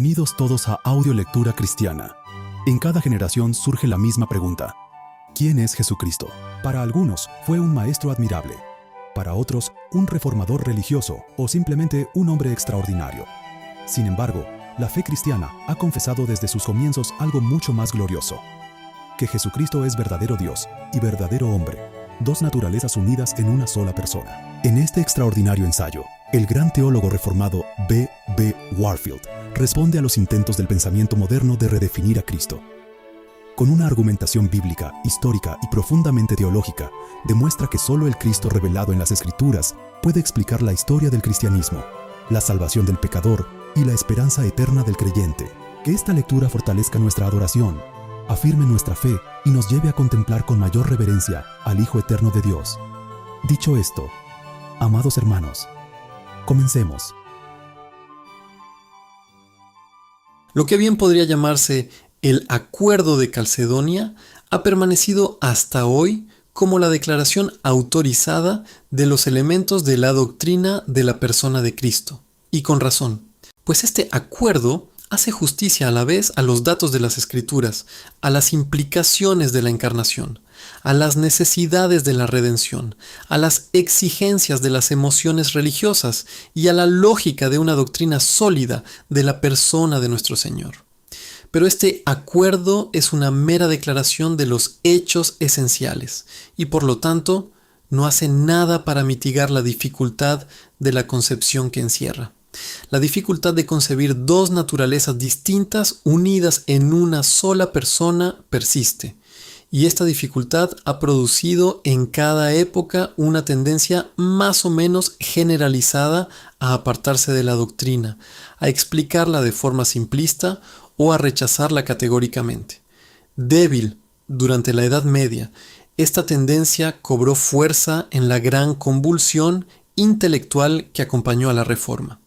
Bienvenidos todos a Audiolectura Cristiana. En cada generación surge la misma pregunta: ¿quién es Jesucristo? Para algunos fue un maestro admirable, para otros un reformador religioso o simplemente un hombre extraordinario. Sin embargo, la fe cristiana ha confesado desde sus comienzos algo mucho más glorioso: que Jesucristo es verdadero Dios y verdadero hombre, dos naturalezas unidas en una sola persona. En este extraordinario ensayo, el gran teólogo reformado B. B. Warfield responde a los intentos del pensamiento moderno de redefinir a Cristo. Con una argumentación bíblica, histórica y profundamente teológica, demuestra que solo el Cristo revelado en las Escrituras puede explicar la historia del cristianismo, la salvación del pecador y la esperanza eterna del creyente. Que esta lectura fortalezca nuestra adoración, afirme nuestra fe y nos lleve a contemplar con mayor reverencia al Hijo Eterno de Dios. Dicho esto, amados hermanos, comencemos. Lo que bien podría llamarse el Acuerdo de Calcedonia ha permanecido hasta hoy como la declaración autorizada de los elementos de la doctrina de la persona de Cristo. Y con razón, pues este acuerdo hace justicia a la vez a los datos de las Escrituras, a las implicaciones de la encarnación, a las necesidades de la redención, a las exigencias de las emociones religiosas y a la lógica de una doctrina sólida de la persona de nuestro Señor. Pero este acuerdo es una mera declaración de los hechos esenciales y por lo tanto no hace nada para mitigar la dificultad de la concepción que encierra. La dificultad de concebir dos naturalezas distintas unidas en una sola persona persiste, y esta dificultad ha producido en cada época una tendencia más o menos generalizada a apartarse de la doctrina, a explicarla de forma simplista o a rechazarla categóricamente. Débil durante la Edad Media, esta tendencia cobró fuerza en la gran convulsión intelectual que acompañó a la Reforma.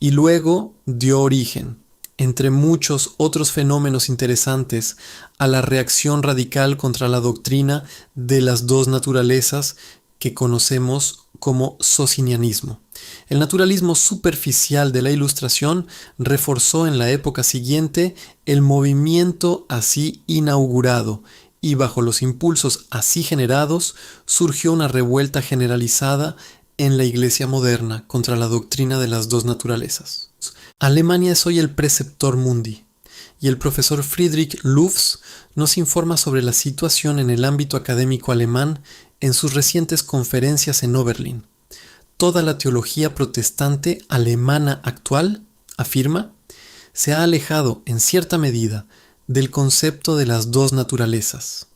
Y luego dio origen, entre muchos otros fenómenos interesantes, a la reacción radical contra la doctrina de las dos naturalezas que conocemos como socinianismo. El naturalismo superficial de la Ilustración reforzó en la época siguiente el movimiento así inaugurado, y bajo los impulsos así generados surgió una revuelta generalizada en la Iglesia moderna contra la doctrina de las dos naturalezas. Alemania es hoy el preceptor mundi, y el profesor Friedrich Lufs nos informa sobre la situación en el ámbito académico alemán en sus recientes conferencias en Oberlin. Toda la teología protestante alemana actual, afirma, se ha alejado en cierta medida del concepto de las dos naturalezas.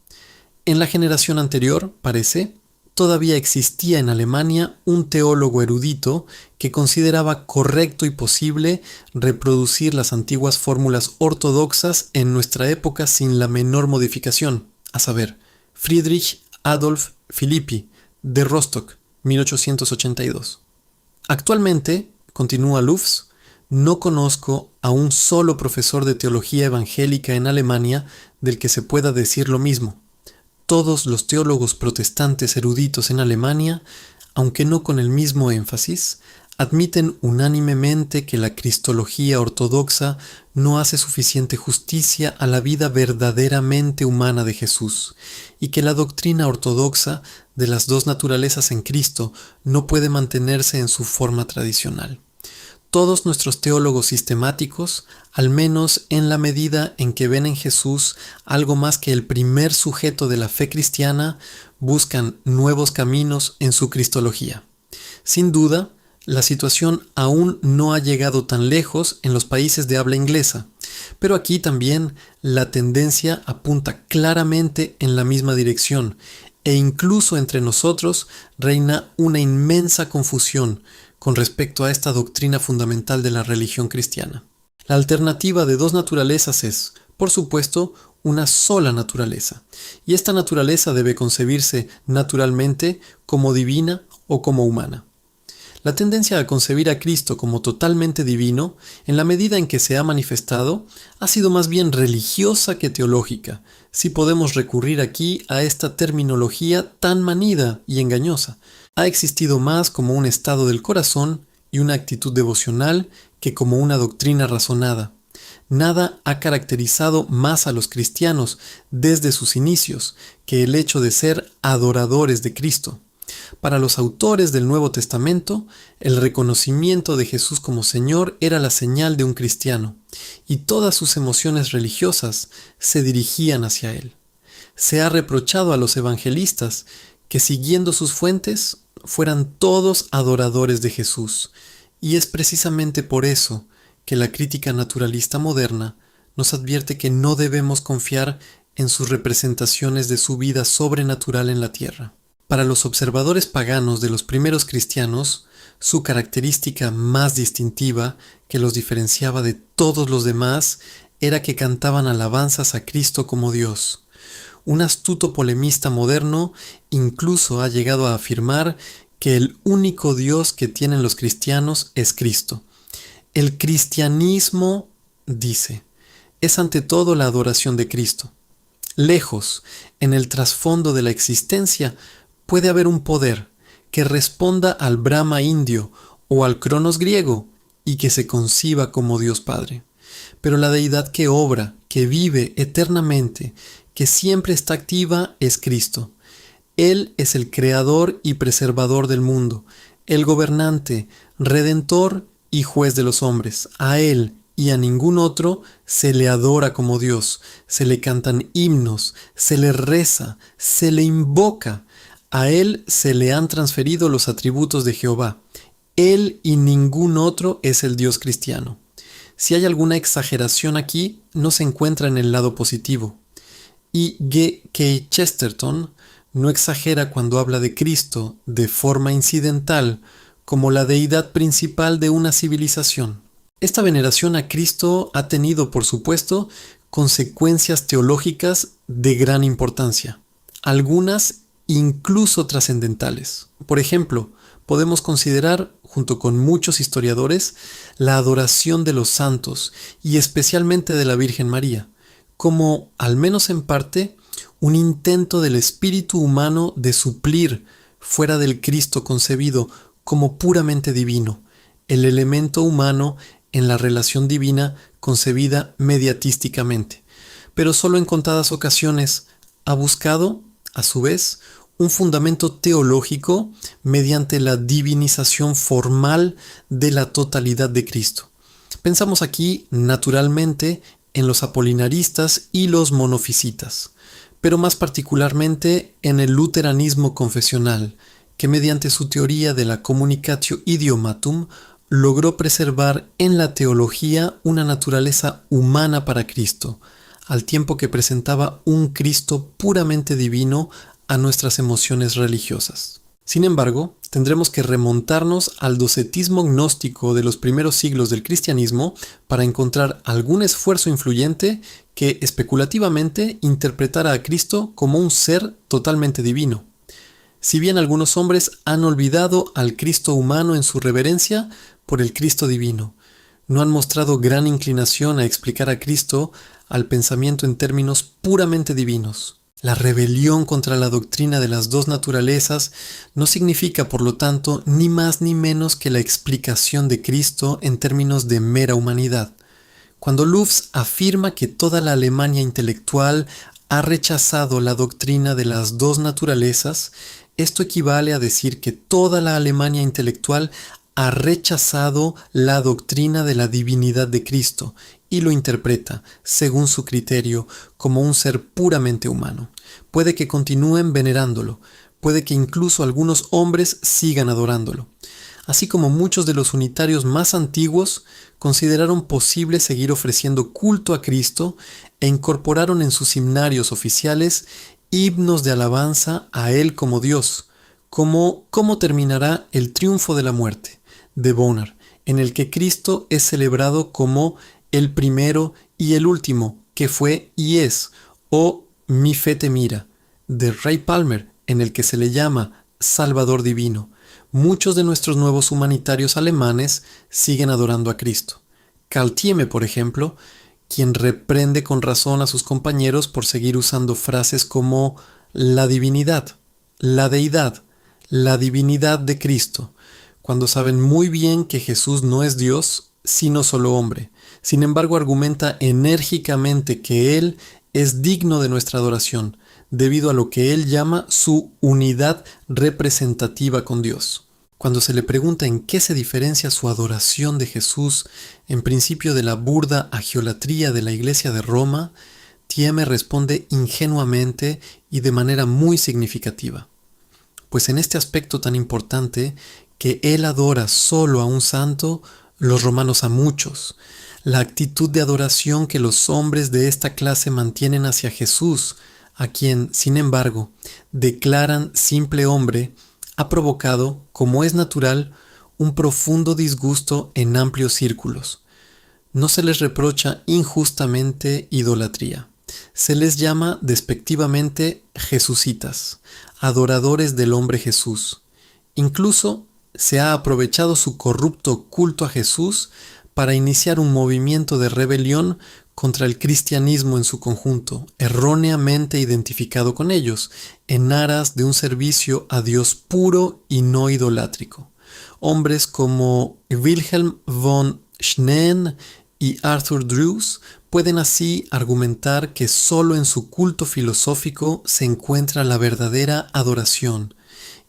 En la generación anterior, parece, todavía existía en Alemania un teólogo erudito que consideraba correcto y posible reproducir las antiguas fórmulas ortodoxas en nuestra época sin la menor modificación, a saber, Friedrich Adolf Philippi, de Rostock, 1882. Actualmente, continúa Lufs, no conozco a un solo profesor de teología evangélica en Alemania del que se pueda decir lo mismo. Todos los teólogos protestantes eruditos en Alemania, aunque no con el mismo énfasis, admiten unánimemente que la cristología ortodoxa no hace suficiente justicia a la vida verdaderamente humana de Jesús, y que la doctrina ortodoxa de las dos naturalezas en Cristo no puede mantenerse en su forma tradicional. Todos nuestros teólogos sistemáticos, al menos en la medida en que ven en Jesús algo más que el primer sujeto de la fe cristiana, buscan nuevos caminos en su cristología. Sin duda, la situación aún no ha llegado tan lejos en los países de habla inglesa, pero aquí también la tendencia apunta claramente en la misma dirección, e incluso entre nosotros reina una inmensa confusión con respecto a esta doctrina fundamental de la religión cristiana. La alternativa de dos naturalezas es, por supuesto, una sola naturaleza, y esta naturaleza debe concebirse naturalmente como divina o como humana. La tendencia a concebir a Cristo como totalmente divino, en la medida en que se ha manifestado, ha sido más bien religiosa que teológica, si podemos recurrir aquí a esta terminología tan manida y engañosa. Ha existido más como un estado del corazón y una actitud devocional que como una doctrina razonada. Nada ha caracterizado más a los cristianos desde sus inicios que el hecho de ser adoradores de Cristo. Para los autores del Nuevo Testamento, el reconocimiento de Jesús como Señor era la señal de un cristiano, y todas sus emociones religiosas se dirigían hacia Él. Se ha reprochado a los evangelistas que, siguiendo sus fuentes, fueran todos adoradores de Jesús, y es precisamente por eso que la crítica naturalista moderna nos advierte que no debemos confiar en sus representaciones de su vida sobrenatural en la tierra. Para los observadores paganos de los primeros cristianos, su característica más distintiva que los diferenciaba de todos los demás era que cantaban alabanzas a Cristo como Dios. Un astuto polemista moderno incluso ha llegado a afirmar que el único Dios que tienen los cristianos es Cristo. El cristianismo, dice, es ante todo la adoración de Cristo. Lejos, en el trasfondo de la existencia, puede haber un poder que responda al Brahma indio o al Cronos griego y que se conciba como Dios Padre. Pero la deidad que obra, que vive eternamente, que siempre está activa, es Cristo. Él es el creador y preservador del mundo, el gobernante, redentor y juez de los hombres. A Él y a ningún otro se le adora como Dios, se le cantan himnos, se le reza, se le invoca. A Él se le han transferido los atributos de Jehová. Él y ningún otro es el Dios cristiano. Si hay alguna exageración aquí, no se encuentra en el lado positivo. Y G. K. Chesterton no exagera cuando habla de Cristo de forma incidental como la deidad principal de una civilización. Esta veneración a Cristo ha tenido, por supuesto, consecuencias teológicas de gran importancia, algunas incluso trascendentales. Por ejemplo, podemos considerar, junto con muchos historiadores, la adoración de los santos y especialmente de la Virgen María, como, al menos en parte, un intento del espíritu humano de suplir, fuera del Cristo concebido como puramente divino, el elemento humano en la relación divina concebida mediatísticamente. Pero solo en contadas ocasiones ha buscado, a su vez, un fundamento teológico mediante la divinización formal de la totalidad de Cristo. Pensamos aquí, naturalmente, en los apolinaristas y los monofisitas, pero más particularmente en el luteranismo confesional, que mediante su teoría de la communicatio idiomatum logró preservar en la teología una naturaleza humana para Cristo, al tiempo que presentaba un Cristo puramente divino a nuestras emociones religiosas. Sin embargo, tendremos que remontarnos al docetismo gnóstico de los primeros siglos del cristianismo para encontrar algún esfuerzo influyente que especulativamente interpretara a Cristo como un ser totalmente divino. Si bien algunos hombres han olvidado al Cristo humano en su reverencia por el Cristo divino, no han mostrado gran inclinación a explicar a Cristo al pensamiento en términos puramente divinos. La rebelión contra la doctrina de las dos naturalezas no significa, por lo tanto, ni más ni menos que la explicación de Cristo en términos de mera humanidad. Cuando Lufs afirma que toda la Alemania intelectual ha rechazado la doctrina de las dos naturalezas, esto equivale a decir que toda la Alemania intelectual ha rechazado la doctrina de la divinidad de Cristo y lo interpreta, según su criterio, como un ser puramente humano. Puede que continúen venerándolo, puede que incluso algunos hombres sigan adorándolo. Así como muchos de los unitarios más antiguos consideraron posible seguir ofreciendo culto a Cristo e incorporaron en sus himnarios oficiales himnos de alabanza a Él como Dios, como ¿Cómo terminará el triunfo de la muerte?, de Bonar, en el que Cristo es celebrado como el primero y el último, que fue y es, o Mi fe te mira, de Ray Palmer, en el que se le llama Salvador Divino. Muchos de nuestros nuevos humanitarios alemanes siguen adorando a Cristo. Karl Thieme, por ejemplo, quien reprende con razón a sus compañeros por seguir usando frases como la divinidad, la deidad, la divinidad de Cristo, cuando saben muy bien que Jesús no es Dios, sino solo hombre. Sin embargo, argumenta enérgicamente que Él es digno de nuestra adoración, debido a lo que Él llama su unidad representativa con Dios. Cuando se le pregunta en qué se diferencia su adoración de Jesús, en principio de la burda agiolatría de la Iglesia de Roma, Thieme responde ingenuamente y de manera muy significativa. Pues en este aspecto tan importante, que Él adora solo a un santo, los romanos a muchos. La actitud de adoración que los hombres de esta clase mantienen hacia Jesús, a quien, sin embargo, declaran simple hombre, ha provocado, como es natural, un profundo disgusto en amplios círculos. No se les reprocha injustamente idolatría. Se les llama despectivamente jesucitas, adoradores del hombre Jesús. Incluso se ha aprovechado su corrupto culto a Jesús para iniciar un movimiento de rebelión contra el cristianismo en su conjunto, erróneamente identificado con ellos, en aras de un servicio a Dios puro y no idolátrico. Hombres como Wilhelm von Schneen y Arthur Drews pueden así argumentar que solo en su culto filosófico se encuentra la verdadera adoración,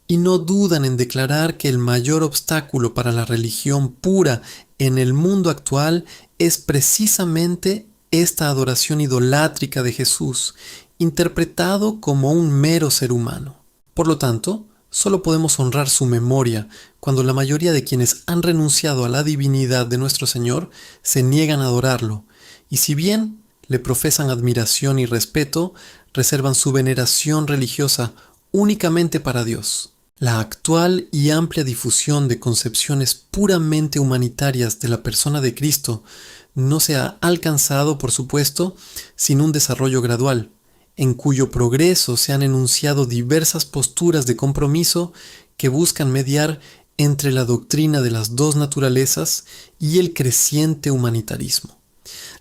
y no dudan en declarar que el mayor obstáculo para la religión pura en el mundo actual es precisamente esta adoración idolátrica de Jesús, interpretado como un mero ser humano. Por lo tanto, solo podemos honrar su memoria cuando la mayoría de quienes han renunciado a la divinidad de nuestro Señor se niegan a adorarlo, y si bien le profesan admiración y respeto, reservan su veneración religiosa únicamente para Dios. La actual y amplia difusión de concepciones puramente humanitarias de la persona de Cristo no se ha alcanzado, por supuesto, sin un desarrollo gradual, en cuyo progreso se han enunciado diversas posturas de compromiso que buscan mediar entre la doctrina de las dos naturalezas y el creciente humanitarismo.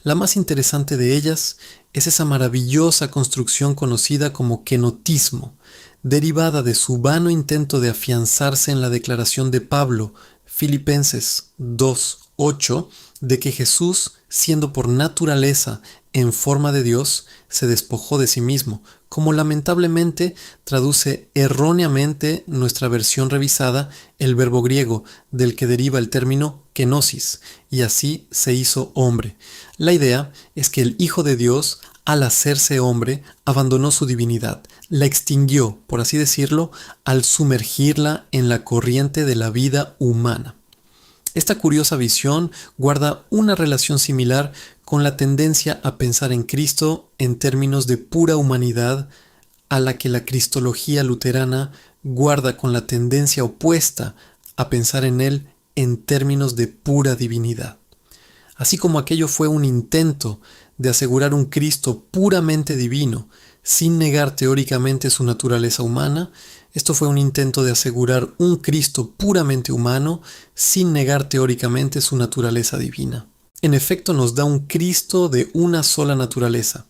La más interesante de ellas es esa maravillosa construcción conocida como kenotismo, derivada de su vano intento de afianzarse en la declaración de Pablo, Filipenses 2:8, de que Jesús, siendo por naturaleza en forma de Dios, se despojó de sí mismo, como lamentablemente traduce erróneamente nuestra versión revisada el verbo griego, del que deriva el término kenosis, y así se hizo hombre. La idea es que el Hijo de Dios, al hacerse hombre, abandonó su divinidad, la extinguió, por así decirlo, al sumergirla en la corriente de la vida humana. Esta curiosa visión guarda una relación similar con la tendencia a pensar en Cristo en términos de pura humanidad, a la que la cristología luterana guarda con la tendencia opuesta a pensar en Él en términos de pura divinidad. Así como aquello fue un intento de asegurar un Cristo puramente divino, sin negar teóricamente su naturaleza humana, esto fue un intento de asegurar un Cristo puramente humano, sin negar teóricamente su naturaleza divina. En efecto, nos da un Cristo de una sola naturaleza,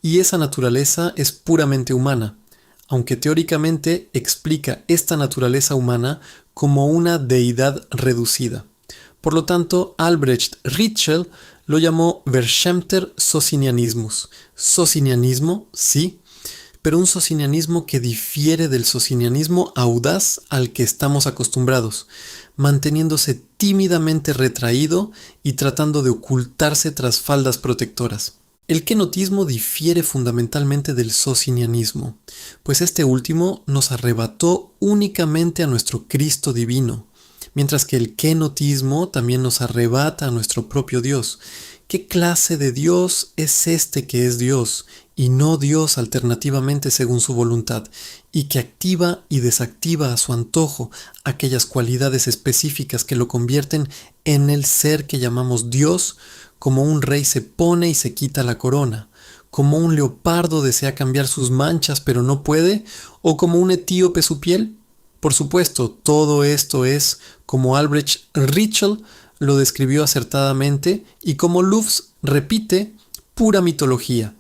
y esa naturaleza es puramente humana, aunque teóricamente explica esta naturaleza humana como una deidad reducida. Por lo tanto, Albrecht Ritschl lo llamó Verschämter Socinianismus. Socinianismo, sí, pero un socinianismo que difiere del socinianismo audaz al que estamos acostumbrados, manteniéndose tímidamente retraído y tratando de ocultarse tras faldas protectoras. El kenotismo difiere fundamentalmente del socinianismo, pues este último nos arrebató únicamente a nuestro Cristo divino, mientras que el kenotismo también nos arrebata a nuestro propio Dios. ¿Qué clase de Dios es este que es Dios, y no Dios alternativamente según su voluntad, y que activa y desactiva a su antojo aquellas cualidades específicas que lo convierten en el ser que llamamos Dios, como un rey se pone y se quita la corona, como un leopardo desea cambiar sus manchas pero no puede, o como un etíope su piel? Por supuesto, todo esto es, como Albrecht Ritschl lo describió acertadamente, y como Lufs repite, pura mitología.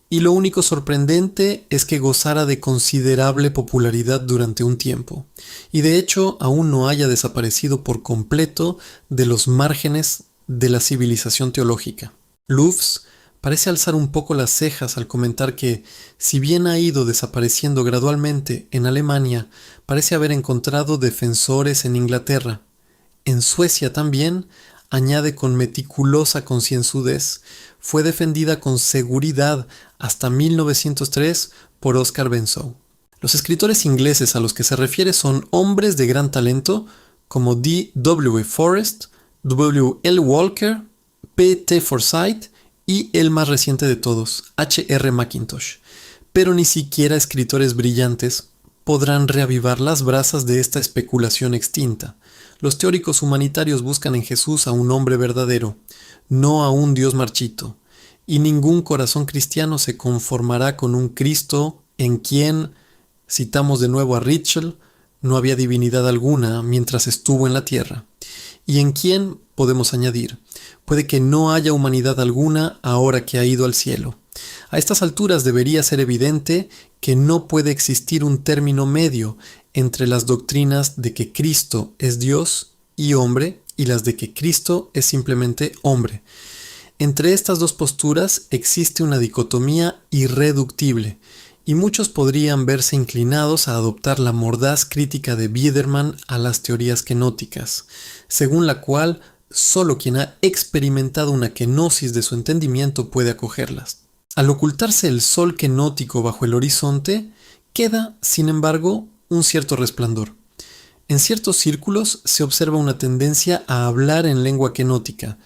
Y lo único sorprendente es que gozara de considerable popularidad durante un tiempo, y de hecho aún no haya desaparecido por completo de los márgenes de la civilización teológica. Louvs parece alzar un poco las cejas al comentar que, si bien ha ido desapareciendo gradualmente en Alemania, parece haber encontrado defensores en Inglaterra. En Suecia también, añade con meticulosa concienzudez, fue defendida con seguridad hasta 1903 por Oscar Bensow. Los escritores ingleses a los que se refiere son hombres de gran talento como D. W. Forrest, W. L. Walker, P. T. Forsyth y el más reciente de todos, H. R. Mackintosh. Pero ni siquiera escritores brillantes podrán reavivar las brasas de esta especulación extinta. Los teóricos humanitarios buscan en Jesús a un hombre verdadero, no a un Dios marchito, y ningún corazón cristiano se conformará con un Cristo en quien, citamos de nuevo a Ritschl, no había divinidad alguna mientras estuvo en la tierra, y en quien, podemos añadir, puede que no haya humanidad alguna ahora que ha ido al cielo. A estas alturas debería ser evidente que no puede existir un término medio entre las doctrinas de que Cristo es Dios y hombre y las de que Cristo es simplemente hombre. Entre estas dos posturas existe una dicotomía irreductible, y muchos podrían verse inclinados a adoptar la mordaz crítica de Biederman a las teorías kenóticas, según la cual solo quien ha experimentado una kenosis de su entendimiento puede acogerlas. Al ocultarse el sol kenótico bajo el horizonte, queda, sin embargo, un cierto resplandor. En ciertos círculos se observa una tendencia a hablar en lengua kenótica,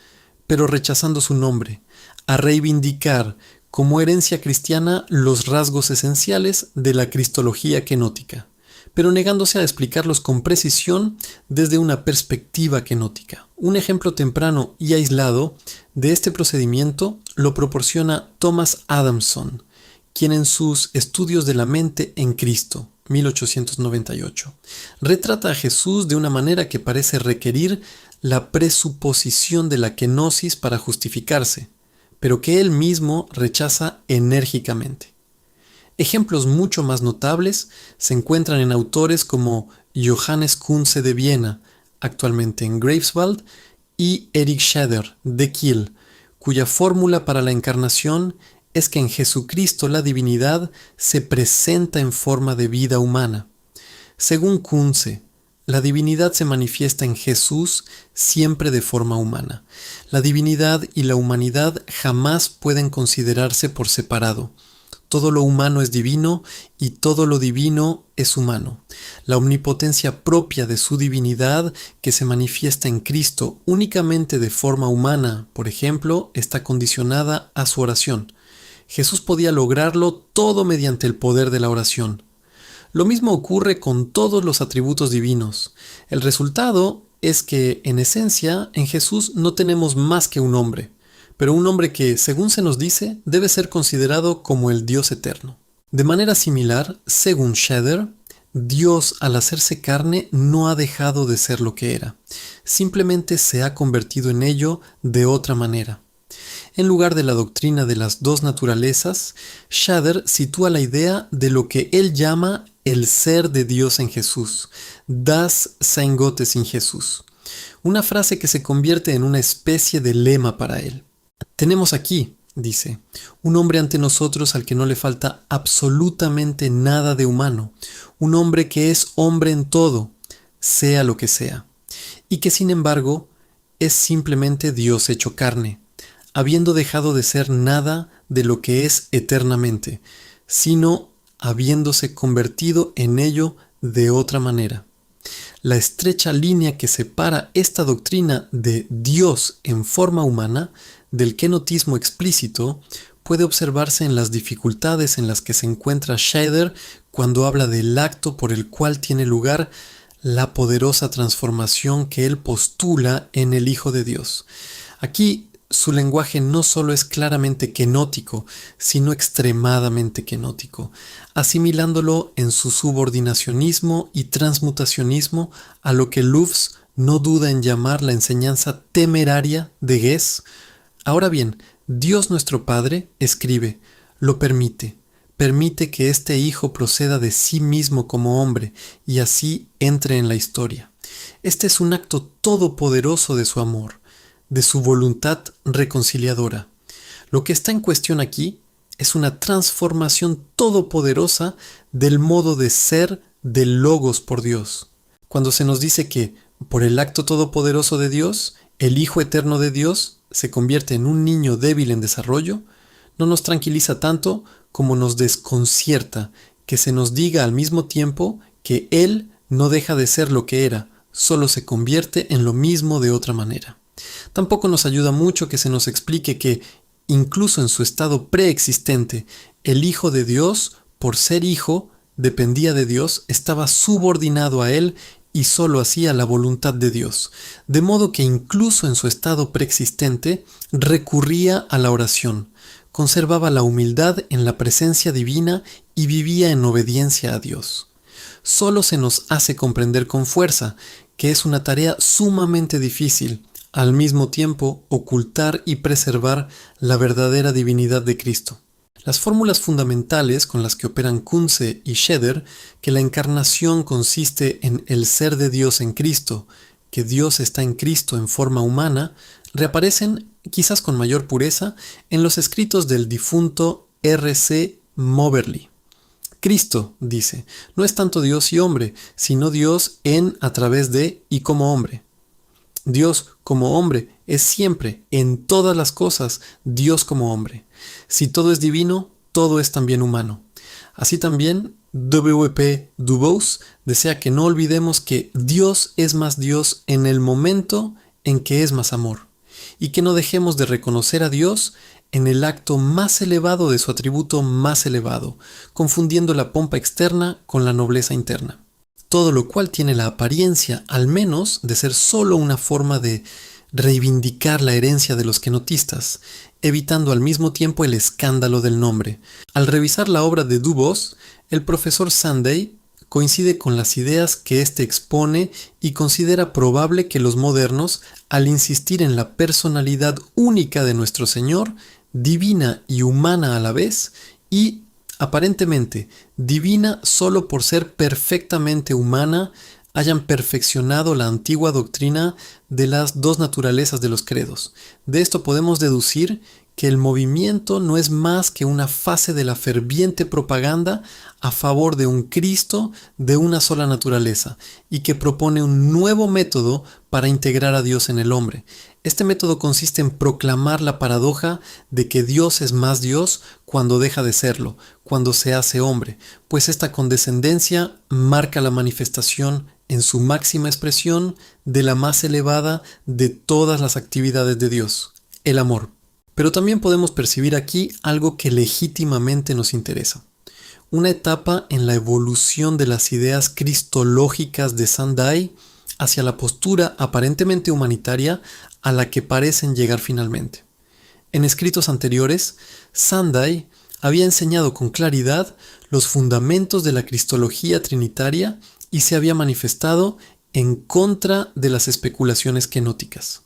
pero rechazando su nombre, a reivindicar como herencia cristiana los rasgos esenciales de la cristología kenótica, pero negándose a explicarlos con precisión desde una perspectiva kenótica. Un ejemplo temprano y aislado de este procedimiento lo proporciona Thomas Adamson, quien en sus Estudios de la mente en Cristo, 1898, retrata a Jesús de una manera que parece requerir la presuposición de la kenosis para justificarse, pero que él mismo rechaza enérgicamente. Ejemplos mucho más notables se encuentran en autores como Johannes Kunze de Viena, actualmente en Greifswald, y Erich Scheder de Kiel, cuya fórmula para la encarnación es que en Jesucristo la divinidad se presenta en forma de vida humana. Según Kunze, la divinidad se manifiesta en Jesús siempre de forma humana. La divinidad y la humanidad jamás pueden considerarse por separado. Todo lo humano es divino y todo lo divino es humano. La omnipotencia propia de su divinidad, que se manifiesta en Cristo únicamente de forma humana, por ejemplo, está condicionada a su oración. Jesús podía lograrlo todo mediante el poder de la oración. Lo mismo ocurre con todos los atributos divinos. El resultado es que, en esencia, en Jesús no tenemos más que un hombre, pero un hombre que, según se nos dice, debe ser considerado como el Dios eterno. De manera similar, según Scheder, Dios al hacerse carne no ha dejado de ser lo que era, simplemente se ha convertido en ello de otra manera. En lugar de la doctrina de las dos naturalezas, Scheder sitúa la idea de lo que él llama el ser de Dios en Jesús, das Sein Gottes in Jesús, una frase que se convierte en una especie de lema para él. Tenemos aquí, dice, un hombre ante nosotros al que no le falta absolutamente nada de humano, un hombre que es hombre en todo, sea lo que sea, y que sin embargo es simplemente Dios hecho carne, habiendo dejado de ser nada de lo que es eternamente, sino habiéndose convertido en ello de otra manera. La estrecha línea que separa esta doctrina de Dios en forma humana del kenotismo explícito puede observarse en las dificultades en las que se encuentra Scheder cuando habla del acto por el cual tiene lugar la poderosa transformación que él postula en el Hijo de Dios. Aquí su lenguaje no solo es claramente kenótico, sino extremadamente kenótico, asimilándolo en su subordinacionismo y transmutacionismo a lo que Louvs no duda en llamar la enseñanza temeraria de Guess. Ahora bien, Dios nuestro Padre, escribe, lo permite que este Hijo proceda de sí mismo como hombre y así entre en la historia. Este es un acto todopoderoso de su amor. de su voluntad reconciliadora. Lo que está en cuestión aquí es una transformación todopoderosa del modo de ser del Logos por Dios. Cuando se nos dice que, por el acto todopoderoso de Dios, el Hijo eterno de Dios se convierte en un niño débil en desarrollo, no nos tranquiliza tanto como nos desconcierta que se nos diga al mismo tiempo que Él no deja de ser lo que era, solo se convierte en lo mismo de otra manera. Tampoco nos ayuda mucho que se nos explique que, incluso en su estado preexistente, el Hijo de Dios, por ser Hijo, dependía de Dios, estaba subordinado a Él y solo hacía la voluntad de Dios, de modo que incluso en su estado preexistente recurría a la oración, conservaba la humildad en la presencia divina y vivía en obediencia a Dios. Solo se nos hace comprender con fuerza que es una tarea sumamente difícil, al mismo tiempo ocultar y preservar la verdadera divinidad de Cristo. Las fórmulas fundamentales con las que operan Kuntze y Scheder, que la encarnación consiste en el ser de Dios en Cristo, que Dios está en Cristo en forma humana, reaparecen, quizás con mayor pureza, en los escritos del difunto R.C. Moberly. Cristo, dice, no es tanto Dios y hombre, sino Dios en, a través de y como hombre. Dios como hombre es siempre, en todas las cosas, Dios como hombre. Si todo es divino, todo es también humano. Así también, W.P. Du Bois desea que no olvidemos que Dios es más Dios en el momento en que es más amor, y que no dejemos de reconocer a Dios en el acto más elevado de su atributo más elevado, confundiendo la pompa externa con la nobleza interna. Todo lo cual tiene la apariencia, al menos, de ser solo una forma de reivindicar la herencia de los kenotistas, evitando al mismo tiempo el escándalo del nombre. Al revisar la obra de Du Bois, el profesor Sunday coincide con las ideas que éste expone y considera probable que los modernos, al insistir en la personalidad única de nuestro Señor, divina y humana a la vez, y aparentemente divina solo por ser perfectamente humana, hayan perfeccionado la antigua doctrina de las dos naturalezas de los credos. De esto podemos deducir que el movimiento no es más que una fase de la ferviente propaganda a favor de un Cristo de una sola naturaleza y que propone un nuevo método para integrar a Dios en el hombre. Este método consiste en proclamar la paradoja de que Dios es más Dios cuando deja de serlo, cuando se hace hombre, pues esta condescendencia marca la manifestación en su máxima expresión de la más elevada de todas las actividades de Dios, el amor. Pero también podemos percibir aquí algo que legítimamente nos interesa. Una etapa en la evolución de las ideas cristológicas de Sandai hacia la postura aparentemente humanitaria a la que parecen llegar finalmente. En escritos anteriores, Sandai había enseñado con claridad los fundamentos de la cristología trinitaria y se había manifestado en contra de las especulaciones kenóticas.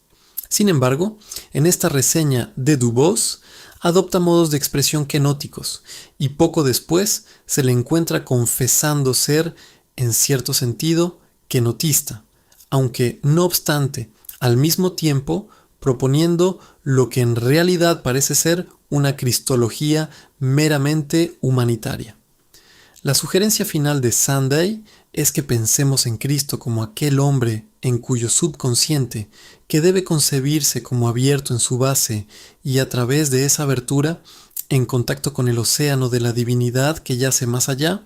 Sin embargo, en esta reseña de Du Bois, adopta modos de expresión kenóticos y poco después se le encuentra confesando ser, en cierto sentido, kenotista, aunque no obstante, al mismo tiempo proponiendo lo que en realidad parece ser una cristología meramente humanitaria. La sugerencia final de Sunday es que pensemos en Cristo como aquel hombre en cuyo subconsciente, que debe concebirse como abierto en su base y a través de esa abertura, en contacto con el océano de la divinidad que yace más allá,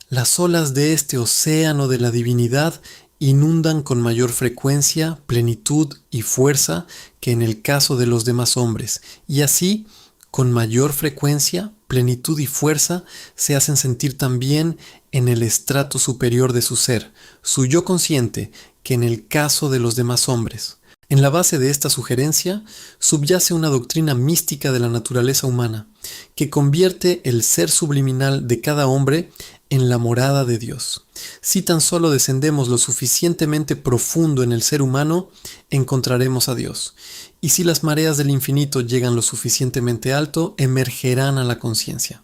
las olas de este océano de la divinidad inundan con mayor frecuencia, plenitud y fuerza que en el caso de los demás hombres, y así, con mayor frecuencia, plenitud y fuerza se hacen sentir también en el estrato superior de su ser, su yo consciente, que en el caso de los demás hombres. En la base de esta sugerencia subyace una doctrina mística de la naturaleza humana, que convierte el ser subliminal de cada hombre en la morada de Dios. Si tan solo descendemos lo suficientemente profundo en el ser humano, encontraremos a Dios. Y si las mareas del infinito llegan lo suficientemente alto, emergerán a la conciencia.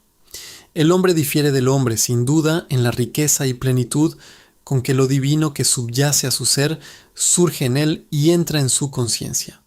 El hombre difiere del hombre, sin duda, en la riqueza y plenitud con que lo divino que subyace a su ser surge en él y entra en su conciencia.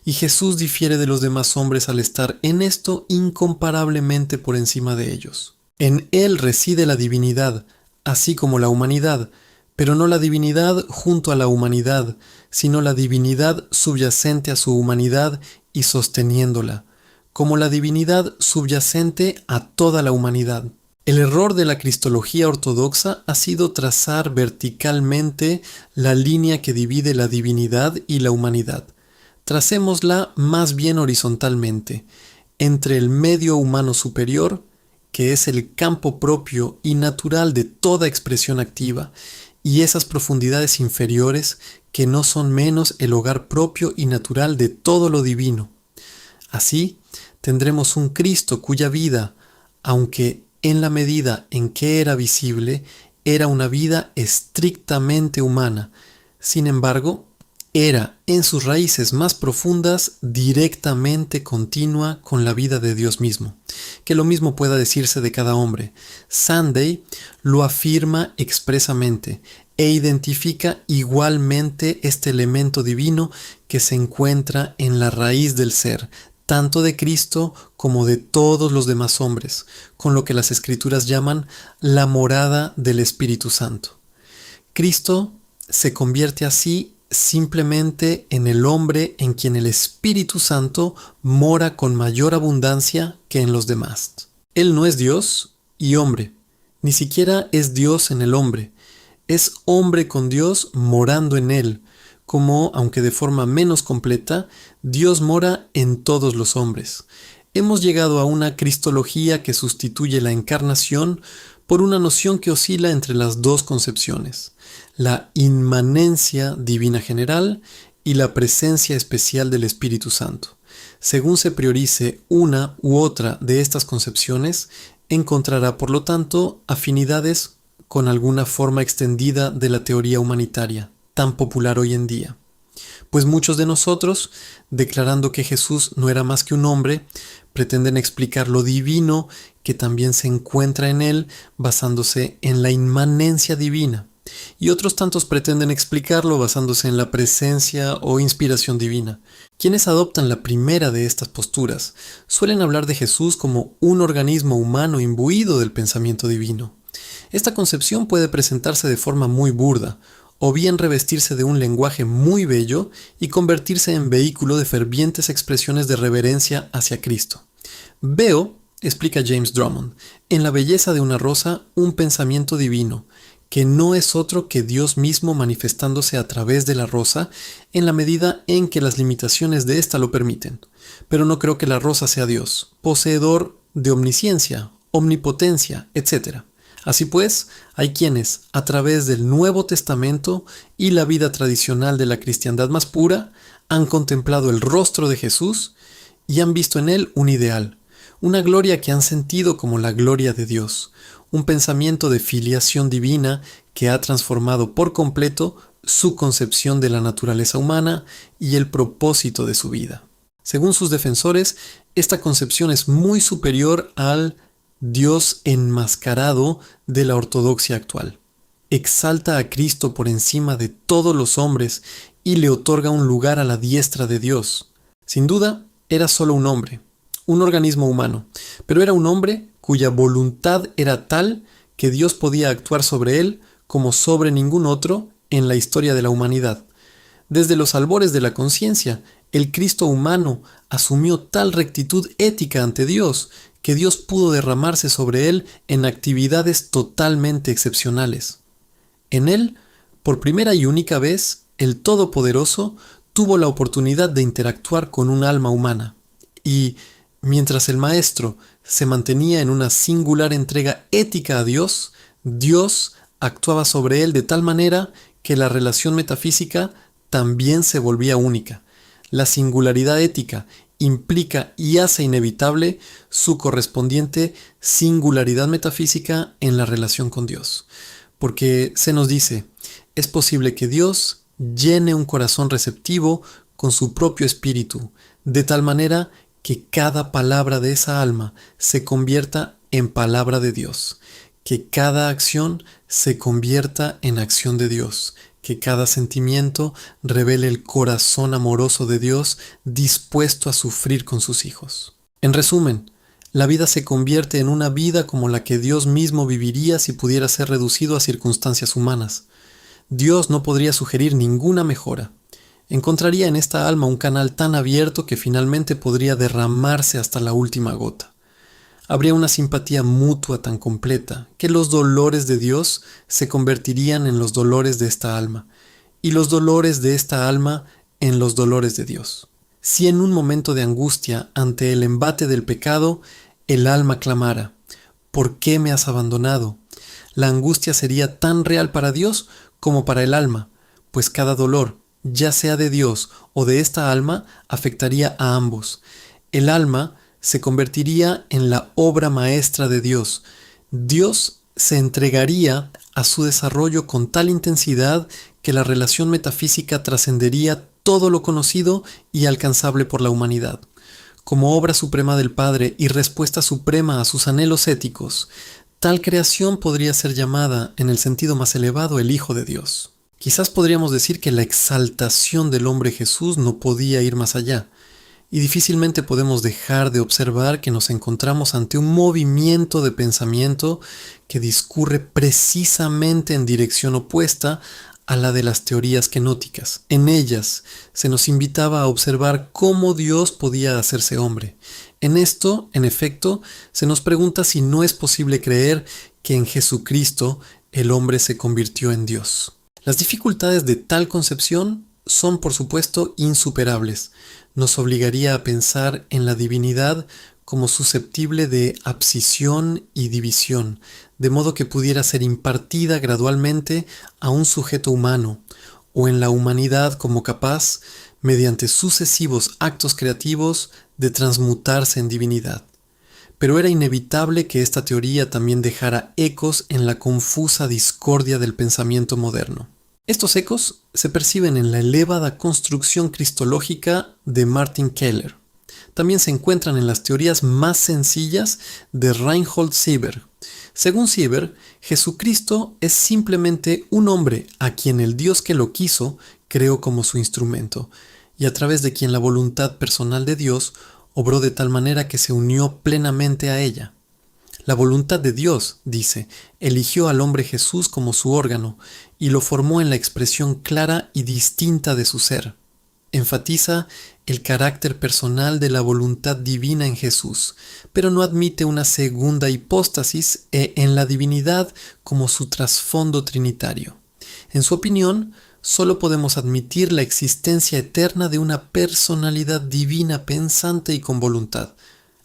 y Jesús difiere de los demás hombres al estar en esto incomparablemente por encima de ellos. En Él reside la divinidad, así como la humanidad, pero no la divinidad junto a la humanidad, sino la divinidad subyacente a su humanidad y sosteniéndola, como la divinidad subyacente a toda la humanidad. El error de la cristología ortodoxa ha sido trazar verticalmente la línea que divide la divinidad y la humanidad. Tracémosla más bien horizontalmente, entre el medio humano superior, que es el campo propio y natural de toda expresión activa, y esas profundidades inferiores que no son menos el hogar propio y natural de todo lo divino. Así, tendremos un Cristo cuya vida, aunque en la medida en que era visible, era una vida estrictamente humana. Sin embargo, era en sus raíces más profundas directamente continua con la vida de Dios mismo. Que lo mismo pueda decirse de cada hombre. Sunday lo afirma expresamente e identifica igualmente este elemento divino que se encuentra en la raíz del ser, tanto de Cristo como de todos los demás hombres, con lo que las Escrituras llaman la morada del Espíritu Santo. Cristo se convierte así simplemente en el hombre en quien el Espíritu Santo mora con mayor abundancia que en los demás. Él no es Dios y hombre, ni siquiera es Dios en el hombre, es hombre con Dios morando en él, como, aunque de forma menos completa, Dios mora en todos los hombres. Hemos llegado a una cristología que sustituye la encarnación por una noción que oscila entre las dos concepciones, la inmanencia divina general y la presencia especial del Espíritu Santo. Según se priorice una u otra de estas concepciones, encontrará, por lo tanto, afinidades con alguna forma extendida de la teoría humanitaria, tan popular hoy en día. Pues muchos de nosotros, declarando que Jesús no era más que un hombre, pretenden explicar lo divino que también se encuentra en él basándose en la inmanencia divina, y otros tantos pretenden explicarlo basándose en la presencia o inspiración divina. Quienes adoptan la primera de estas posturas suelen hablar de Jesús como un organismo humano imbuido del pensamiento divino. Esta concepción puede presentarse de forma muy burda, o bien revestirse de un lenguaje muy bello y convertirse en vehículo de fervientes expresiones de reverencia hacia Cristo. Veo, explica James Drummond, en la belleza de una rosa un pensamiento divino, que no es otro que Dios mismo manifestándose a través de la rosa en la medida en que las limitaciones de ésta lo permiten. Pero no creo que la rosa sea Dios, poseedor de omnisciencia, omnipotencia, etc. Así pues, hay quienes, a través del Nuevo Testamento y la vida tradicional de la cristiandad más pura, han contemplado el rostro de Jesús y han visto en él un ideal, una gloria que han sentido como la gloria de Dios, un pensamiento de filiación divina que ha transformado por completo su concepción de la naturaleza humana y el propósito de su vida. Según sus defensores, esta concepción es muy superior al Dios enmascarado de la ortodoxia actual. Exalta a Cristo por encima de todos los hombres y le otorga un lugar a la diestra de Dios. Sin duda, era solo un hombre, un organismo humano, pero era un hombre cuya voluntad era tal que Dios podía actuar sobre él como sobre ningún otro en la historia de la humanidad. Desde los albores de la conciencia, el Cristo humano asumió tal rectitud ética ante Dios que Dios pudo derramarse sobre él en actividades totalmente excepcionales. En él, por primera y única vez, el Todopoderoso tuvo la oportunidad de interactuar con un alma humana. Y, mientras el Maestro se mantenía en una singular entrega ética a Dios, Dios actuaba sobre él de tal manera que la relación metafísica también se volvía única. La singularidad ética implica y hace inevitable su correspondiente singularidad metafísica en la relación con Dios. Porque se nos dice, es posible que Dios llene un corazón receptivo con su propio espíritu, de tal manera que cada palabra de esa alma se convierta en palabra de Dios, que cada acción se convierta en acción de Dios, que cada sentimiento revele el corazón amoroso de Dios dispuesto a sufrir con sus hijos. En resumen, la vida se convierte en una vida como la que Dios mismo viviría si pudiera ser reducido a circunstancias humanas. Dios no podría sugerir ninguna mejora. Encontraría en esta alma un canal tan abierto que finalmente podría derramarse hasta la última gota. Habría una simpatía mutua tan completa que los dolores de Dios se convertirían en los dolores de esta alma, y los dolores de esta alma en los dolores de Dios. Si en un momento de angustia ante el embate del pecado, el alma clamara, ¿por qué me has abandonado? La angustia sería tan real para Dios como para el alma, pues cada dolor, ya sea de Dios o de esta alma, afectaría a ambos. El alma se convertiría en la obra maestra de Dios. Dios se entregaría a su desarrollo con tal intensidad que la relación metafísica trascendería todo lo conocido y alcanzable por la humanidad. Como obra suprema del Padre y respuesta suprema a sus anhelos éticos, tal creación podría ser llamada, en el sentido más elevado, el Hijo de Dios. Quizás podríamos decir que la exaltación del hombre Jesús no podía ir más allá, y difícilmente podemos dejar de observar que nos encontramos ante un movimiento de pensamiento que discurre precisamente en dirección opuesta a la de las teorías kenóticas. En ellas se nos invitaba a observar cómo Dios podía hacerse hombre. En esto, en efecto, se nos pregunta si no es posible creer que en Jesucristo el hombre se convirtió en Dios. Las dificultades de tal concepción son, por supuesto, insuperables. Nos obligaría a pensar en la divinidad como susceptible de abscisión y división, de modo que pudiera ser impartida gradualmente a un sujeto humano, o en la humanidad como capaz, mediante sucesivos actos creativos, de transmutarse en divinidad. Pero era inevitable que esta teoría también dejara ecos en la confusa discordia del pensamiento moderno. Estos ecos se perciben en la elevada construcción cristológica de Martin Keller. También se encuentran en las teorías más sencillas de Reinhold Niebuhr. Según Niebuhr, Jesucristo es simplemente un hombre a quien el Dios que lo quiso creó como su instrumento, y a través de quien la voluntad personal de Dios obró de tal manera que se unió plenamente a ella. La voluntad de Dios, dice, eligió al hombre Jesús como su órgano y lo formó en la expresión clara y distinta de su ser. Enfatiza el carácter personal de la voluntad divina en Jesús, pero no admite una segunda hipóstasis en la divinidad como su trasfondo trinitario. En su opinión, solo podemos admitir la existencia eterna de una personalidad divina pensante y con voluntad,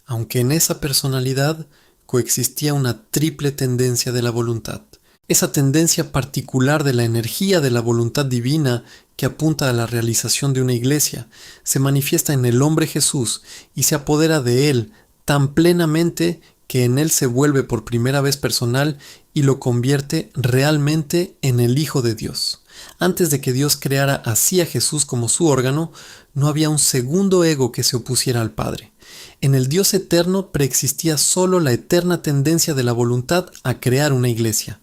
aunque en esa personalidad coexistía una triple tendencia de la voluntad. Esa tendencia particular de la energía de la voluntad divina que apunta a la realización de una iglesia se manifiesta en el hombre Jesús y se apodera de él tan plenamente que en él se vuelve por primera vez personal y lo convierte realmente en el Hijo de Dios. Antes de que Dios creara así a Jesús como su órgano, no había un segundo ego que se opusiera al Padre. En el Dios eterno preexistía solo la eterna tendencia de la voluntad a crear una iglesia.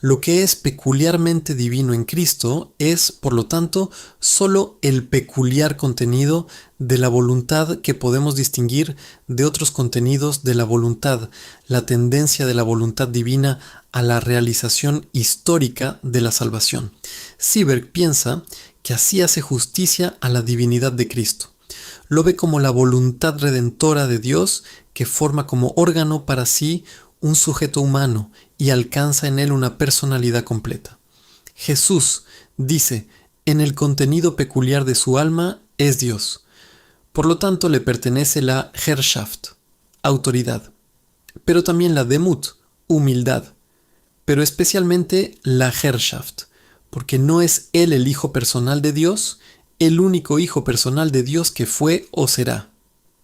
Lo que es peculiarmente divino en Cristo es, por lo tanto, solo el peculiar contenido de la voluntad que podemos distinguir de otros contenidos de la voluntad, la tendencia de la voluntad divina a la realización histórica de la salvación. Sieberg piensa que así hace justicia a la divinidad de Cristo. Lo ve como la voluntad redentora de Dios que forma como órgano para sí un sujeto humano y alcanza en él una personalidad completa. Jesús, dice, en el contenido peculiar de su alma es Dios. Por lo tanto, le pertenece la Herrschaft, autoridad, pero también la Demut, humildad, pero especialmente la Herrschaft, porque no es él el Hijo personal de Dios, el único Hijo personal de Dios que fue o será.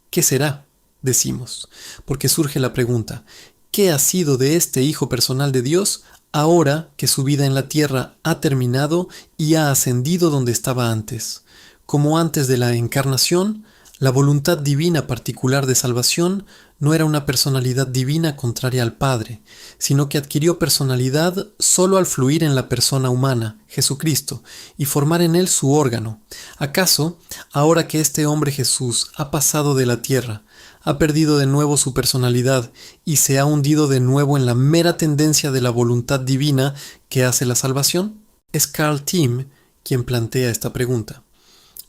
¿Qué será? Decimos, porque surge la pregunta, ¿qué ha sido de este Hijo personal de Dios ahora que su vida en la tierra ha terminado y ha ascendido donde estaba antes? Como antes de la encarnación, La voluntad divina particular de salvación no era una personalidad divina contraria al Padre, sino que adquirió personalidad solo al fluir en la persona humana, Jesucristo, y formar en él su órgano. ¿Acaso, ahora que este hombre Jesús ha pasado de la tierra, ha perdido de nuevo su personalidad y se ha hundido de nuevo en la mera tendencia de la voluntad divina que hace la salvación? Es Carl Timm quien plantea esta pregunta.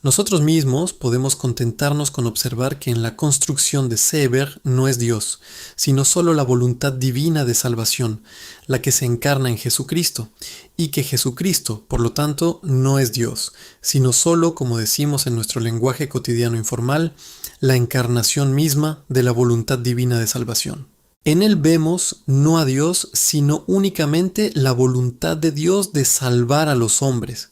Nosotros mismos podemos contentarnos con observar que en la construcción de Seeberg no es Dios, sino solo la voluntad divina de salvación, la que se encarna en Jesucristo, y que Jesucristo, por lo tanto, no es Dios, sino solo, como decimos en nuestro lenguaje cotidiano informal, la encarnación misma de la voluntad divina de salvación. En él vemos no a Dios, sino únicamente la voluntad de Dios de salvar a los hombres.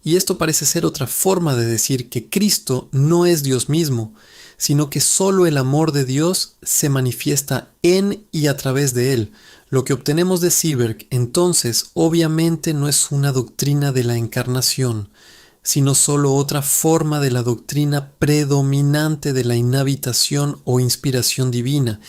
Y esto parece ser otra forma de decir que Cristo no es Dios mismo, sino que solo el amor de Dios se manifiesta en y a través de él. Lo que obtenemos de Seeberg, entonces, obviamente no es una doctrina de la encarnación, sino solo otra forma de la doctrina predominante de la inhabitación o inspiración divina,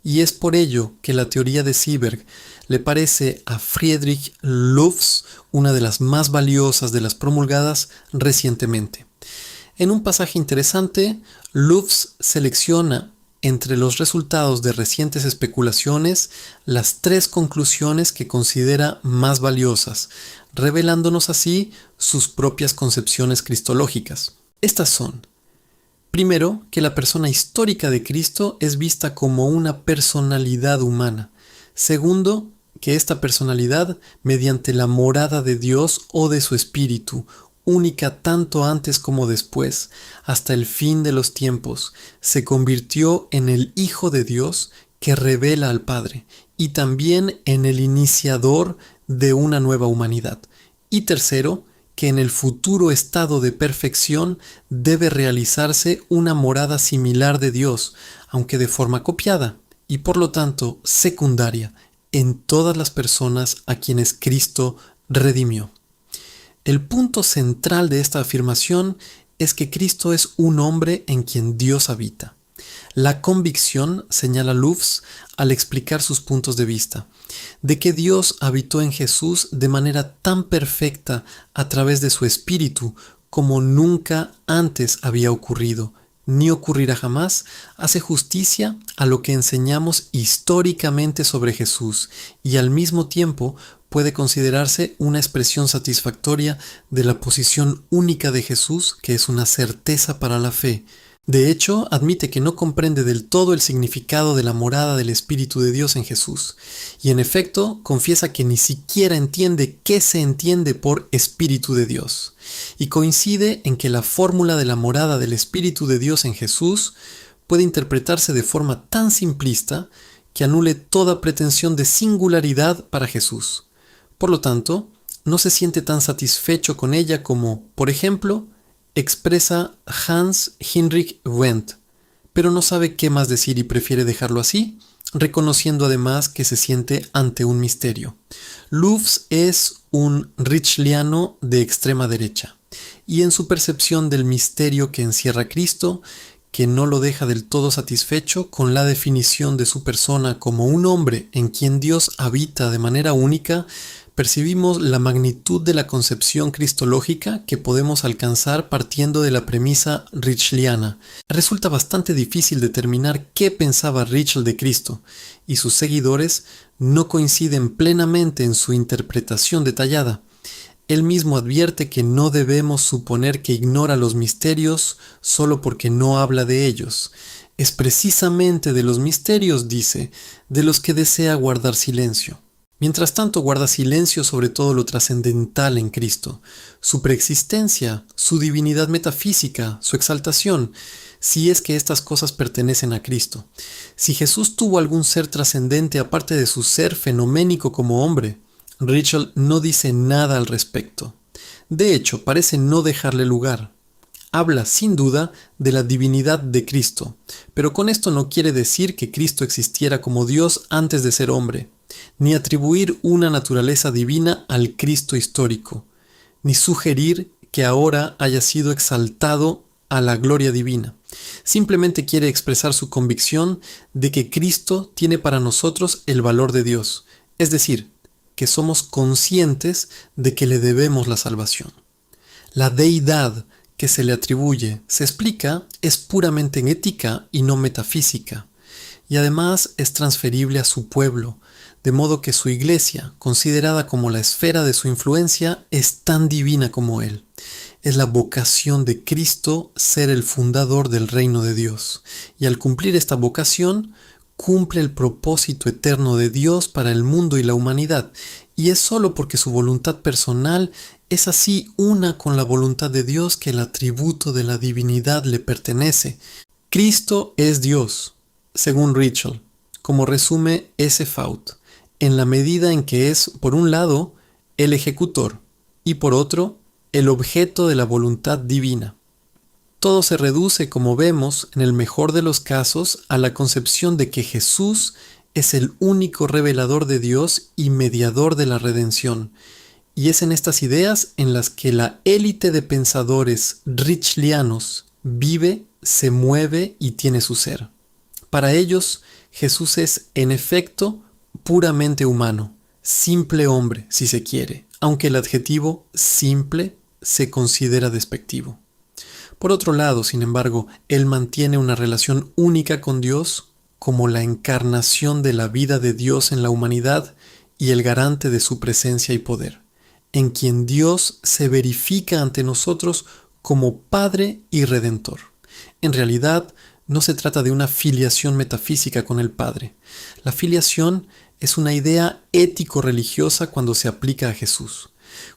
y es por ello que la teoría de Seeberg le parece a Friedrich Lofs una de las más valiosas de las promulgadas recientemente. En un pasaje interesante, Lofs selecciona entre los resultados de recientes especulaciones las 3 conclusiones que considera más valiosas, revelándonos así sus propias concepciones cristológicas. Estas son: primero, que la persona histórica de Cristo es vista como una personalidad humana. Segundo, que esta personalidad, mediante la morada de Dios o de su Espíritu, única tanto antes como después, hasta el fin de los tiempos, se convirtió en el Hijo de Dios que revela al Padre, y también en el iniciador de una nueva humanidad. Y tercero, que en el futuro estado de perfección debe realizarse una morada similar de Dios, aunque de forma copiada, y por lo tanto secundaria, en todas las personas a quienes Cristo redimió. El punto central de esta afirmación es que Cristo es un hombre en quien Dios habita. La convicción, señala Lofs al explicar sus puntos de vista, de que Dios habitó en Jesús de manera tan perfecta a través de su Espíritu como nunca antes había ocurrido, ni ocurrirá jamás, hace justicia a lo que enseñamos históricamente sobre Jesús y al mismo tiempo puede considerarse una expresión satisfactoria de la posición única de Jesús, que es una certeza para la fe. De hecho, admite que no comprende del todo el significado de la morada del Espíritu de Dios en Jesús, y en efecto confiesa que ni siquiera entiende qué se entiende por Espíritu de Dios, y coincide en que la fórmula de la morada del Espíritu de Dios en Jesús puede interpretarse de forma tan simplista que anule toda pretensión de singularidad para Jesús. Por lo tanto, no se siente tan satisfecho con ella como, por ejemplo, expresa Hans Heinrich Wendt, pero no sabe qué más decir y prefiere dejarlo así, reconociendo además que se siente ante un misterio. Lofs es un ritschliano de extrema derecha, y en su percepción del misterio que encierra Cristo, que no lo deja del todo satisfecho con la definición de su persona como un hombre en quien Dios habita de manera única, percibimos la magnitud de la concepción cristológica que podemos alcanzar partiendo de la premisa ritschliana. Resulta bastante difícil determinar qué pensaba Ritschl de Cristo, y sus seguidores no coinciden plenamente en su interpretación detallada. Él mismo advierte que no debemos suponer que ignora los misterios solo porque no habla de ellos. Es precisamente de los misterios, dice, de los que desea guardar silencio. Mientras tanto, guarda silencio sobre todo lo trascendental en Cristo, su preexistencia, su divinidad metafísica, su exaltación, si es que estas cosas pertenecen a Cristo. Si Jesús tuvo algún ser trascendente aparte de su ser fenoménico como hombre, Ritschl no dice nada al respecto. De hecho, parece no dejarle lugar. Habla, sin duda, de la divinidad de Cristo, pero con esto no quiere decir que Cristo existiera como Dios antes de ser hombre, ni atribuir una naturaleza divina al Cristo histórico, ni sugerir que ahora haya sido exaltado a la gloria divina. Simplemente quiere expresar su convicción de que Cristo tiene para nosotros el valor de Dios, es decir, que somos conscientes de que le debemos la salvación. La deidad que se le atribuye, se explica, es puramente ética y no metafísica, y además es transferible a su pueblo, de modo que su iglesia, considerada como la esfera de su influencia, es tan divina como él. Es la vocación de Cristo ser el fundador del reino de Dios, y al cumplir esta vocación, cumple el propósito eterno de Dios para el mundo y la humanidad, y es solo porque su voluntad personal es así una con la voluntad de Dios que el atributo de la divinidad le pertenece. Cristo es Dios, según Ritschl, como resume S. Faut, en la medida en que es, por un lado, el ejecutor y por otro, el objeto de la voluntad divina. Todo se reduce, como vemos, en el mejor de los casos, a la concepción de que Jesús es el único revelador de Dios y mediador de la redención. Y es en estas ideas en las que la élite de pensadores ritschlianos vive, se mueve y tiene su ser. Para ellos, Jesús es, en efecto, puramente humano, simple hombre, si se quiere, aunque el adjetivo simple se considera despectivo. Por otro lado, sin embargo, él mantiene una relación única con Dios como la encarnación de la vida de Dios en la humanidad y el garante de su presencia y poder, en quien Dios se verifica ante nosotros como Padre y Redentor. En realidad, no se trata de una filiación metafísica con el Padre. La filiación es una idea ético-religiosa cuando se aplica a Jesús.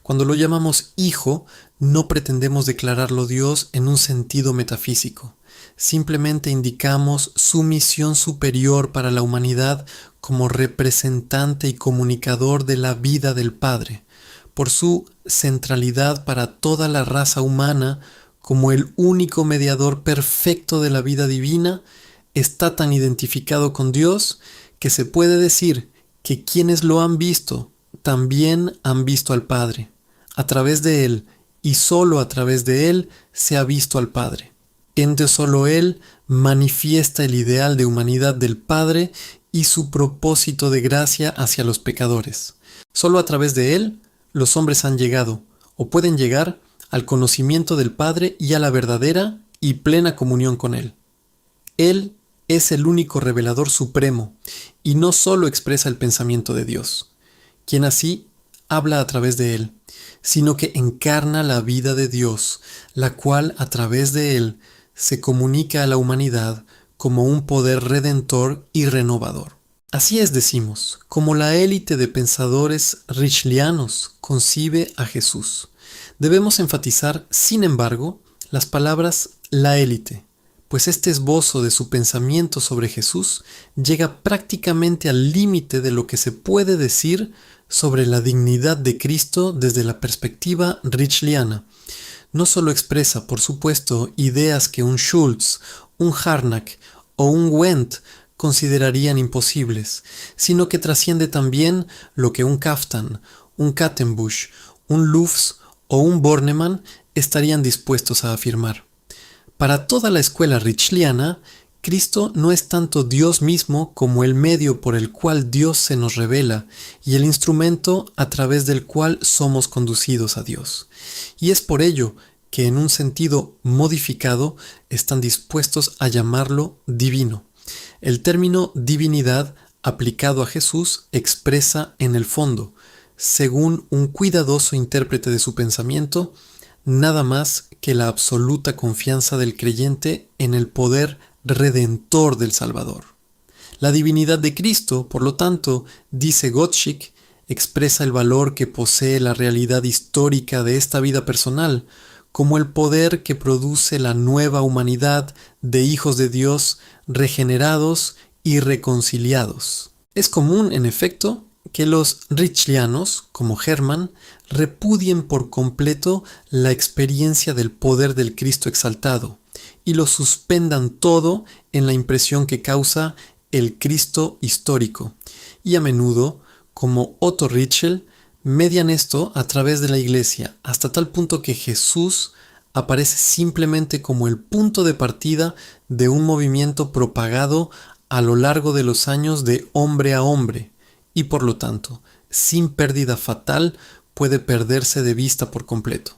Cuando lo llamamos hijo, no pretendemos declararlo Dios en un sentido metafísico. Simplemente indicamos su misión superior para la humanidad como representante y comunicador de la vida del Padre, por su centralidad para toda la raza humana como el único mediador perfecto de la vida divina. Está tan identificado con Dios que se puede decir que quienes lo han visto también han visto al Padre. A través de Él, y solo a través de Él, se ha visto al Padre. Ente solo Él manifiesta el ideal de humanidad del Padre y su propósito de gracia hacia los pecadores. Solo a través de Él, los hombres han llegado, o pueden llegar, al conocimiento del Padre y a la verdadera y plena comunión con Él. Él es el único revelador supremo, y no solo expresa el pensamiento de Dios, quien así habla a través de Él, sino que encarna la vida de Dios, la cual a través de Él se comunica a la humanidad como un poder redentor y renovador. Así es, decimos, como la élite de pensadores ritschlianos concibe a Jesús. Debemos enfatizar, sin embargo, las palabras la élite, pues este esbozo de su pensamiento sobre Jesús llega prácticamente al límite de lo que se puede decir sobre la dignidad de Cristo desde la perspectiva ritschliana. No solo expresa, por supuesto, ideas que un Schulz, un Harnack o un Wendt considerarían imposibles, sino que trasciende también lo que un Kaftan, un Kattenbusch, un Lufs o un Bornemann estarían dispuestos a afirmar. Para toda la escuela ritschliana, Cristo no es tanto Dios mismo como el medio por el cual Dios se nos revela y el instrumento a través del cual somos conducidos a Dios. Y es por ello que en un sentido modificado están dispuestos a llamarlo divino. El término divinidad aplicado a Jesús expresa en el fondo, según un cuidadoso intérprete de su pensamiento, nada más que la absoluta confianza del creyente en el poder redentor del Salvador. La divinidad de Cristo, por lo tanto, dice Gottschalk, expresa el valor que posee la realidad histórica de esta vida personal, como el poder que produce la nueva humanidad de hijos de Dios regenerados y reconciliados. Es común, en efecto, que los ritschlianos, como Hermann, repudien por completo la experiencia del poder del Cristo exaltado y lo suspendan todo en la impresión que causa el Cristo histórico, y a menudo, como Otto Ritschl, median esto a través de la Iglesia, hasta tal punto que Jesús aparece simplemente como el punto de partida de un movimiento propagado a lo largo de los años de hombre a hombre, y por lo tanto, sin pérdida fatal, puede perderse de vista por completo.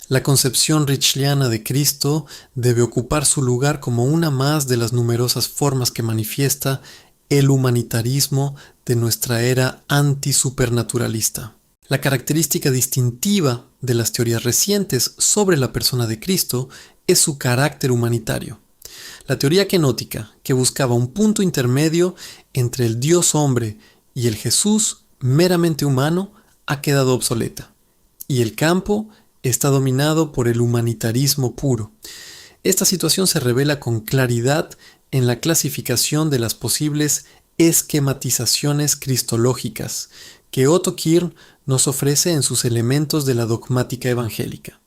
La concepción ritschliana de Cristo debe ocupar su lugar como una más de las numerosas formas que manifiesta el humanitarismo de nuestra era antisupernaturalista. La característica distintiva de las teorías recientes sobre la persona de Cristo es su carácter humanitario. La teoría kenótica, que buscaba un punto intermedio entre el Dios hombre y el Jesús meramente humano, ha quedado obsoleta, y el campo está dominado por el humanitarismo puro. Esta situación se revela con claridad en la clasificación de las posibles esquematizaciones cristológicas que Otto Kirn nos ofrece en sus elementos de la dogmática evangélica.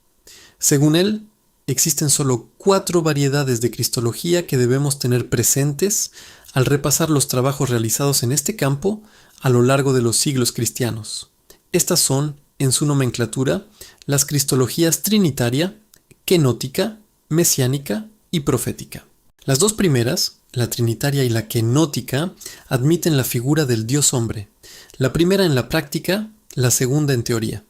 Según él, existen solo 4 variedades de cristología que debemos tener presentes al repasar los trabajos realizados en este campo a lo largo de los siglos cristianos. Estas son, en su nomenclatura, las cristologías trinitaria, kenótica, mesiánica y profética. Las 2 primeras, la trinitaria y la kenótica, admiten la figura del Dios hombre. La primera en la práctica, la segunda en teoría.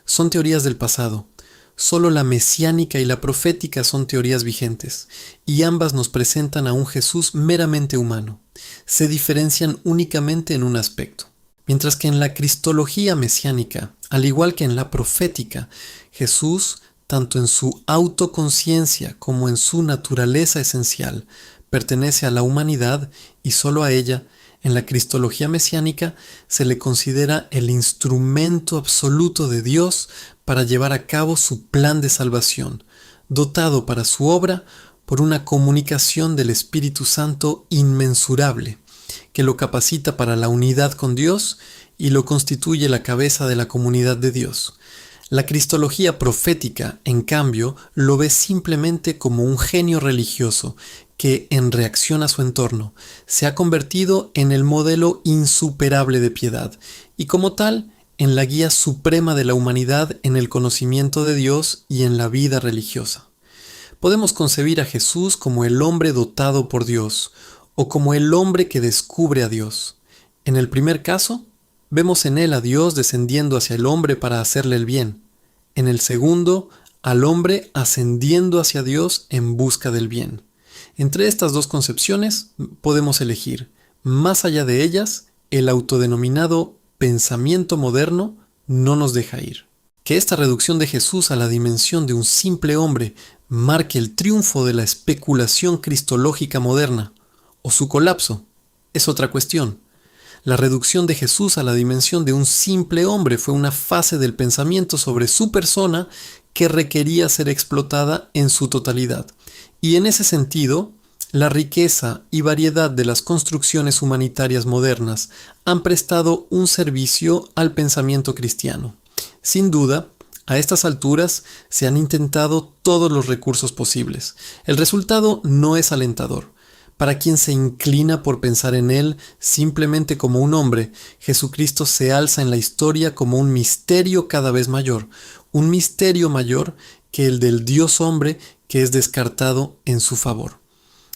Son teorías del pasado. Solo la mesiánica y la profética son teorías vigentes, y ambas nos presentan a un Jesús meramente humano. Se diferencian únicamente en un aspecto. Mientras que en la cristología mesiánica, al igual que en la profética, Jesús, tanto en su autoconciencia como en su naturaleza esencial, pertenece a la humanidad y solo a ella. En la cristología mesiánica se le considera el instrumento absoluto de Dios para llevar a cabo su plan de salvación, dotado para su obra por una comunicación del Espíritu Santo inmensurable, que lo capacita para la unidad con Dios y lo constituye la cabeza de la comunidad de Dios. La cristología profética, en cambio, lo ve simplemente como un genio religioso que, en reacción a su entorno, se ha convertido en el modelo insuperable de piedad y, como tal, en la guía suprema de la humanidad en el conocimiento de Dios y en la vida religiosa. Podemos concebir a Jesús como el hombre dotado por Dios o como el hombre que descubre a Dios. En el primer caso, vemos en él a Dios descendiendo hacia el hombre para hacerle el bien. En el segundo, al hombre ascendiendo hacia Dios en busca del bien. Entre estas 2 concepciones podemos elegir. Más allá de ellas, el autodenominado pensamiento moderno no nos deja ir. Que esta reducción de Jesús a la dimensión de un simple hombre marque el triunfo de la especulación cristológica moderna, o su colapso, es otra cuestión. La reducción de Jesús a la dimensión de un simple hombre fue una fase del pensamiento sobre su persona que requería ser explotada en su totalidad. Y en ese sentido, la riqueza y variedad de las construcciones humanitarias modernas han prestado un servicio al pensamiento cristiano. Sin duda, a estas alturas se han intentado todos los recursos posibles. El resultado no es alentador. Para quien se inclina por pensar en él simplemente como un hombre, Jesucristo se alza en la historia como un misterio cada vez mayor, un misterio mayor que el del Dios hombre que es descartado en su favor.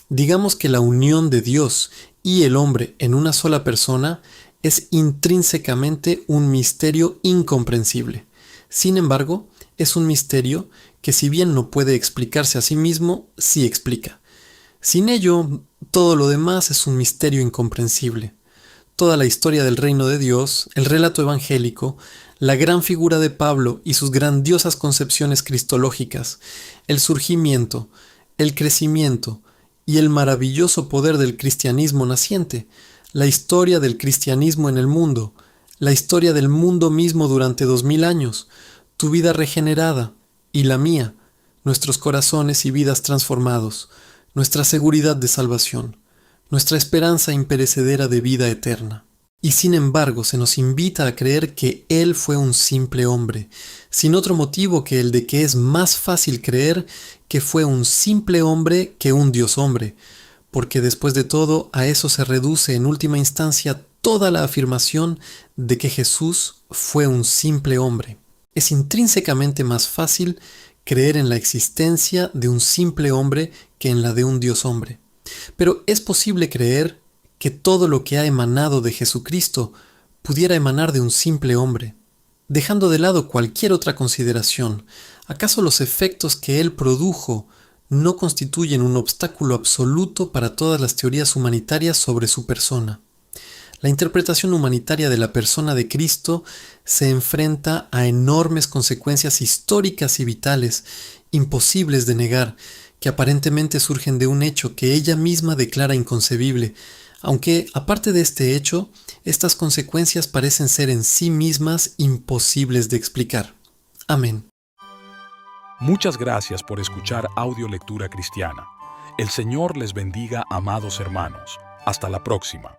Digamos que la unión de Dios y el hombre en una sola persona es intrínsecamente un misterio incomprensible. Sin embargo, es un misterio que, si bien no puede explicarse a sí mismo, sí explica. Sin ello, todo lo demás es un misterio incomprensible. Toda la historia del reino de Dios, el relato evangélico, la gran figura de Pablo y sus grandiosas concepciones cristológicas, el surgimiento, el crecimiento y el maravilloso poder del cristianismo naciente, la historia del cristianismo en el mundo, la historia del mundo mismo durante 2000 años, tu vida regenerada y la mía, nuestros corazones y vidas transformados, nuestra seguridad de salvación, nuestra esperanza imperecedera de vida eterna. Y sin embargo se nos invita a creer que Él fue un simple hombre, sin otro motivo que el de que es más fácil creer que fue un simple hombre que un Dios hombre, porque después de todo a eso se reduce en última instancia toda la afirmación de que Jesús fue un simple hombre. Es intrínsecamente más fácil creer en la existencia de un simple hombre que en la de un Dios hombre. Pero es posible creer que todo lo que ha emanado de Jesucristo pudiera emanar de un simple hombre. Dejando de lado cualquier otra consideración, ¿acaso los efectos que él produjo no constituyen un obstáculo absoluto para todas las teorías humanitarias sobre su persona? La interpretación humanitaria de la persona de Cristo se enfrenta a enormes consecuencias históricas y vitales, imposibles de negar, que aparentemente surgen de un hecho que ella misma declara inconcebible, aunque, aparte de este hecho, estas consecuencias parecen ser en sí mismas imposibles de explicar. Amén. Muchas gracias por escuchar Audio Lectura Cristiana. El Señor les bendiga, amados hermanos. Hasta la próxima.